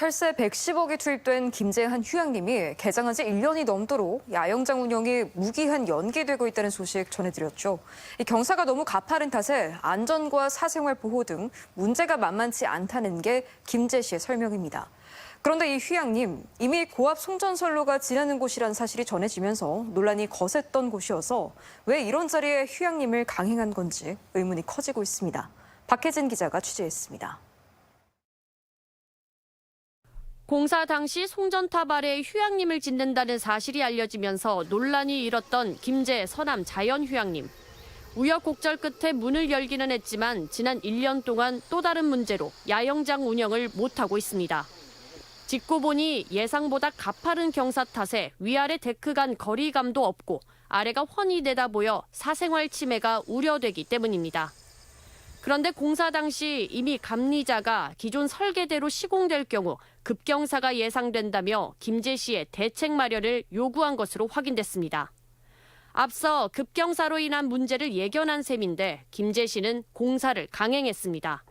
혈세 110억이 투입된 김재한 휴양림이 개장한 지 1년이 넘도록 야영장 운영이 무기한 연기되고 있다는 소식 전해드렸죠. 이 경사가 너무 가파른 탓에 안전과 사생활 보호 등 문제가 만만치 않다는 게 김재 씨의 설명입니다. 그런데 이 휴양림, 이미 고압 송전선로가 지나는 곳이란 사실이 전해지면서 논란이 거셌던 곳이어서 왜 이런 자리에 휴양림을 강행한 건지 의문이 커지고 있습니다. 박혜진 기자가 취재했습니다. 공사 당시 송전탑 아래에 휴양림을 짓는다는 사실이 알려지면서 논란이 일었던 김제 서남 자연휴양림. 우여곡절 끝에 문을 열기는 했지만 지난 1년 동안 또 다른 문제로 야영장 운영을 못하고 있습니다. 짓고 보니 예상보다 가파른 경사 탓에 위아래 데크 간 거리감도 없고 아래가 훤히 내다보여 사생활 침해가 우려되기 때문입니다. 그런데 공사 당시 이미 감리자가 기존 설계대로 시공될 경우 급경사가 예상된다며 김재 씨의 대책 마련을 요구한 것으로 확인됐습니다. 앞서 급경사로 인한 문제를 예견한 셈인데 김재 씨는 공사를 강행했습니다.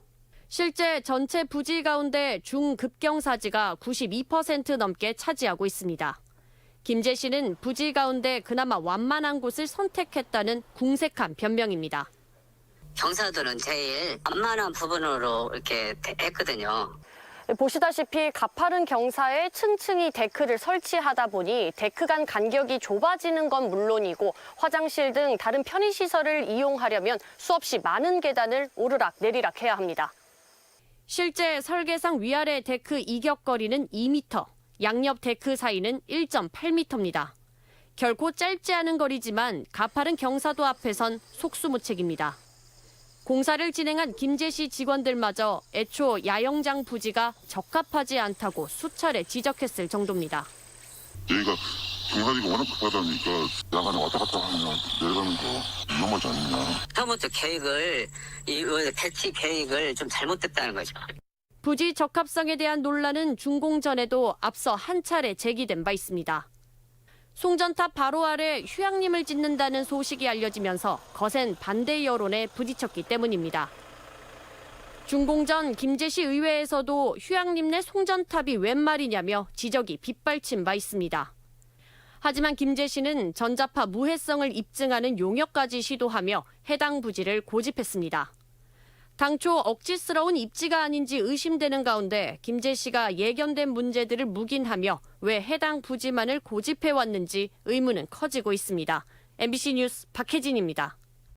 실제 전체 부지 가운데 중급경사지가 92% 넘게 차지하고 있습니다. 김재 씨는 부지 가운데 그나마 완만한 곳을 선택했다는 궁색한 변명입니다. 경사도는 제일 완만한 부분으로 이렇게 했거든요. 보시다시피 가파른 경사에 층층이 데크를 설치하다 보니 데크 간 간격이 좁아지는 건 물론이고 화장실 등 다른 편의시설을 이용하려면 수없이 많은 계단을 오르락 내리락 해야 합니다. 실제 설계상 위아래 데크 이격거리는 2m, 양옆 데크 사이는 1.8m입니다. 결코 짧지 않은 거리지만 가파른 경사도 앞에선 속수무책입니다. 공사를 진행한 김재 씨 직원들마저 애초 야영장 부지가 적합하지 않다고 수차례 지적했을 정도입니다. 여기가 경사지가 워낙 급하다 보니까 야간에 왔다 갔다 하면 내려가는 거 위험하지 않느냐. 처음부터 이 배치 계획을 좀 잘못됐다는 거죠. 부지 적합성에 대한 논란은 준공 전에도 앞서 한 차례 제기된 바 있습니다. 송전탑 바로 아래 휴양림을 짓는다는 소식이 알려지면서 거센 반대 여론에 부딪혔기 때문입니다. 준공 전 김재 씨 의회에서도 휴양림 내 송전탑이 웬 말이냐며 지적이 빗발친 바 있습니다. 하지만 김재 씨는 전자파 무해성을 입증하는 용역까지 시도하며 해당 부지를 고집했습니다. 당초 억지스러운 입지가 아닌지 의심되는 가운데 김재 씨가 예견된 문제들을 묵인하며 왜 해당 부지만을 고집해왔는지 의문은 커지고 있습니다. MBC 뉴스 박혜진입니다.